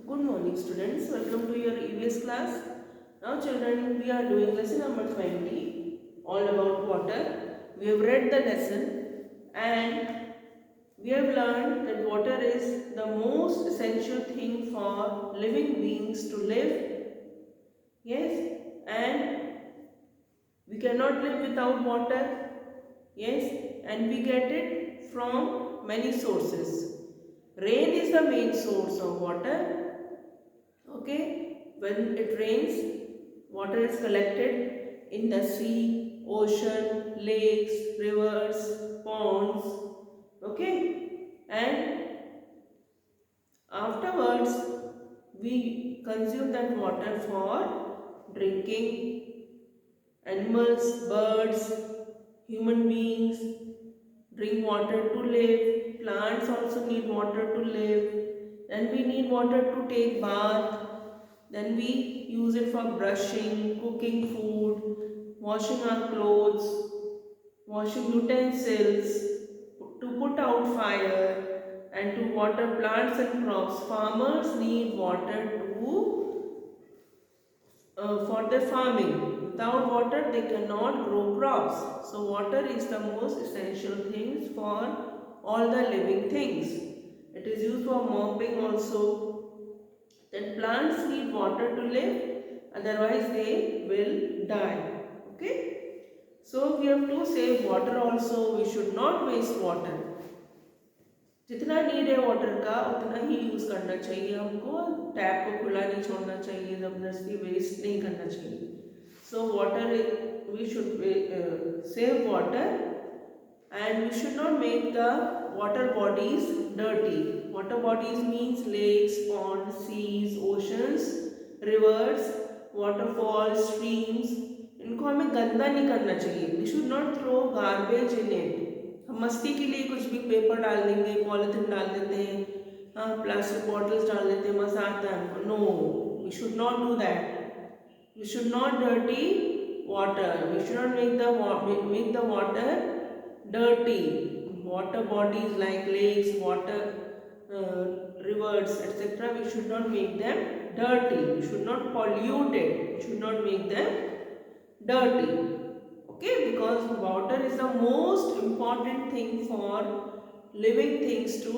Good morning students, welcome to your EVS class. Now children, we are doing lesson number 20, all about water. We have read the lesson and we have learned that water is the most essential thing for living beings to live. Yes, and we cannot live without water. Yes, and we get it from many sources. Rain is the main source of water. Okay, when it rains, water is collected in the sea, ocean, lakes, rivers, ponds. Okay, and afterwards we consume that water for drinking. Animals, birds, human beings drink water to live. Plants also need water to live. Then we need water to take bath. Then we use it for brushing, cooking food, washing our clothes, washing utensils, to put out fire, and to water plants and crops. Farmers need water for their farming. Without water, they cannot grow crops. So, water is the most essential thing for all the living things. It is used for mopping also. Then plants need water to live, otherwise they will die. Okay. So we have to save water also. We should not waste water. जितना need है water का उतना ही use करना चाहिए हमको. Tap को खुला नहीं छोड़ना चाहिए, ज़बरदस्ती वेस्ट नहीं करना चाहिए. So water we should save water and we should not make the water bodies dirty. Water bodies means lakes, ponds, seas, oceans, rivers, waterfalls, streams. इनको हमें गंदा नहीं करना चाहिए. We should not throw garbage in it. हम मस्ती के लिए कुछ भी पेपर डाल देंगे, पॉलिथीन डाल देते हैं, हाँ प्लास्टिक बॉटल्स डाल देते हैं, मज़ा आता है हमको. No, we should not do that. We should not dirty water. We should not make the water dirty. Water bodies like lakes, rivers, etc. We should not make them dirty. We should not pollute it. We should not make them dirty. Okay, because water is the most important thing for living things to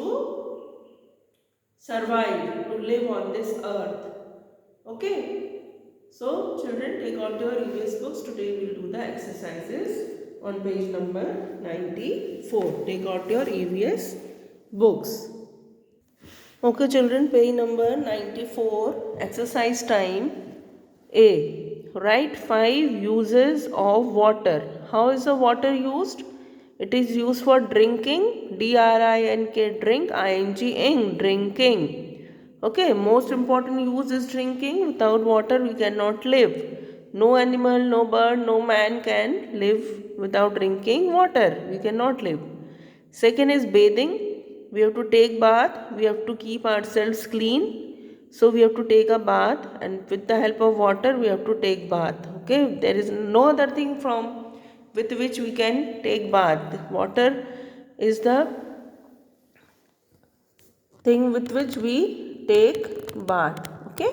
survive, to live on this earth. Okay. So children, take out your EVS books. Today we will do the exercises on page number 94. Take out your EVS books. Okay children, page number 94, exercise time. A. Write 5 uses of water. How is the water used? It is used for drinking, D-R-I-N-K, drink, I-N-G, drinking. Okay, most important use is drinking. Without water we cannot live. No animal, no bird, no man can live without drinking water. We cannot live. Second is bathing. We have to take bath. We have to keep ourselves clean. So we have to take a bath, and with the help of water we have to take bath. Okay, there is no other thing from with which we can take bath. Water is the thing with which we take bath. Okay.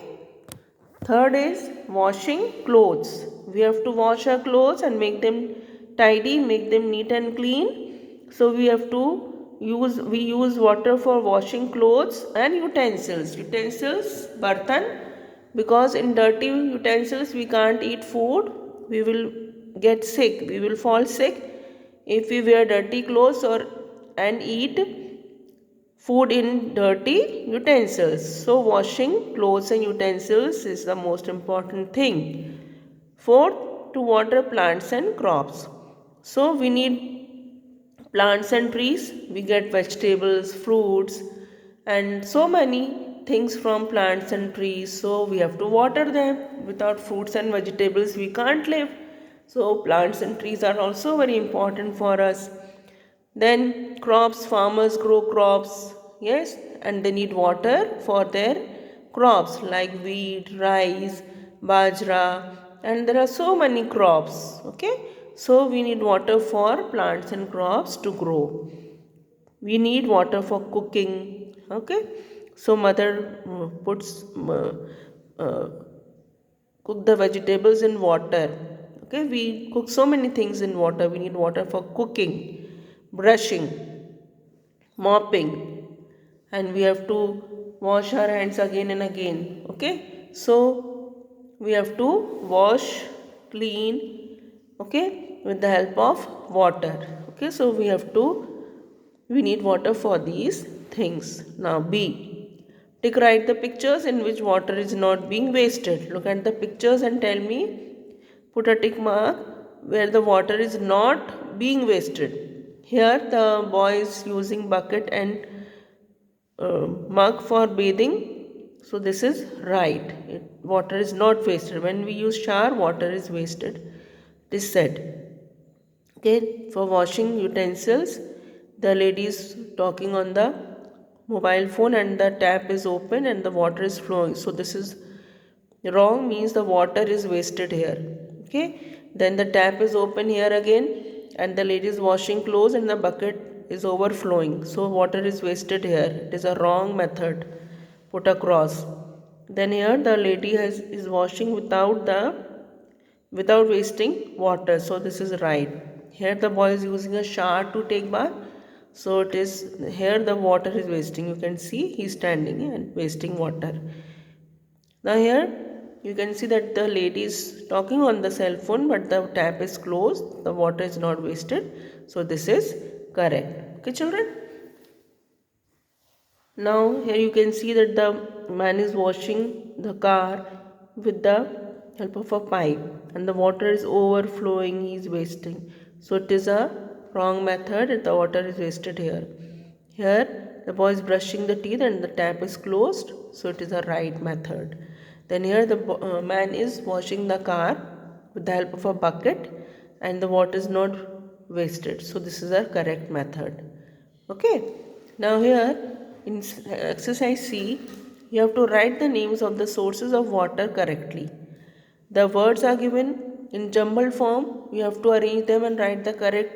Third is washing clothes. We have to wash our clothes and make them tidy, make them neat and clean. So we have to use water for washing clothes and utensils. Utensils, bartan, because in dirty utensils we can't eat food. We will get sick. We will fall sick if we wear dirty clothes or and eat food in dirty utensils. So washing clothes and utensils is the most important thing. Fourth, to water plants and crops. So we need plants and trees. We get vegetables, fruits, and so many things from plants and trees. So we have to water them. Without fruits and vegetables we can't live. So plants and trees are also very important for us. Then crops, farmers grow crops, yes, and they need water for their crops like wheat, rice, bajra, and there are so many crops, okay. So we need water for plants and crops to grow. We need water for cooking, okay. So mother puts uh, cook the vegetables in water. Okay, we cook so many things in water. We need water for cooking, brushing, mopping, and we have to wash our hands again and again. Okay, so we have to wash, clean, okay, with the help of water. Okay, so we need water for these things. Now B, take, write the pictures in which water is not being wasted. Look at the pictures and tell me, put a tick mark where the water is not being wasted. Here the boy is using bucket and mug for bathing, so this is right. Water is not wasted. When we use shower, water is wasted, it is said. Okay, for washing utensils, the lady is talking on the mobile phone and the tap is open and the water is flowing, so this is wrong, means the water is wasted here. Okay, then the tap is open here again and the lady is washing clothes and the bucket is overflowing, so water is wasted here. It is a wrong method, put a cross. Then here the lady is washing without wasting water, so this is right. Here the boy is using a shower to take bath, so it is, here the water is wasting. You can see he is standing and wasting water. Now here you can see that the lady is talking on the cell phone but the tap is closed, the water is not wasted, so this is correct. Okay children, now here you can see that the man is washing the car with the help of a pipe and the water is overflowing, he is wasting, so it is a wrong method, the water is wasted here. Here the boy is brushing the teeth and the tap is closed, so it is a right method. Then here the man is washing the car with the help of a bucket and the water is not wasted, so this is a correct method. Okay, now here in exercise C, you have to write the names of the sources of water correctly. The words are given in jumbled form, you have to arrange them and write the correct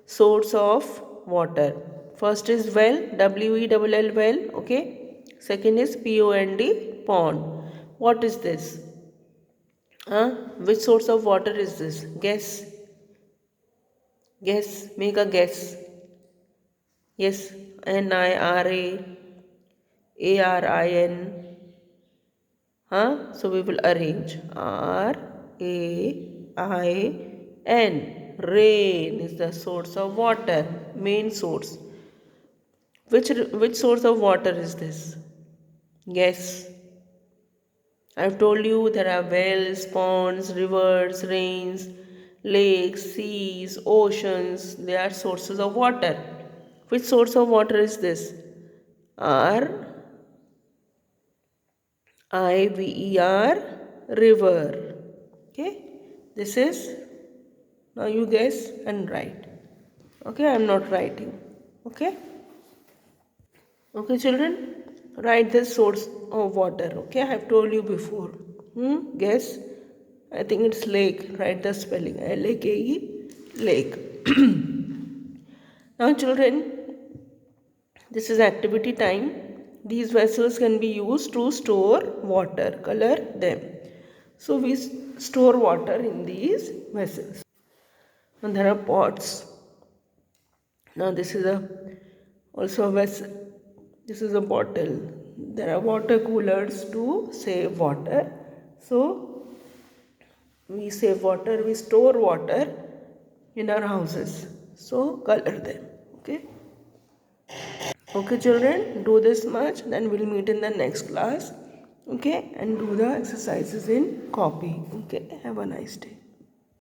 source of water. First is well, W-E-L-L, well. Okay, second is P-O-N-D, pond. What is this? Which source of water is this? Guess, make a guess. Yes, Nirarin. So we will arrange RAIN. Rain is the source of water, main source. Which source of water is this? Guess. I've told you there are wells, ponds, rivers, rains, lakes, seas, oceans. They are sources of water. Which source of water is this? RIVER, river. Okay, this is, now you guess and write. Okay, I am not writing. Okay, children, write the source of water. Okay, I have told you before. Guess. I think it's lake. Write the spelling. L-A-K-E, lake. Now children, this is activity time. These vessels can be used to store water. Color them. So we store water in these vessels. And there are pots. Now this is also a vessel. This is a bottle. There are water coolers to save water. So we save water, we store water in our houses. So color them. Okay children, do this much, then we'll meet in the next class. Okay, and do the exercises in copy. Okay, have a nice day.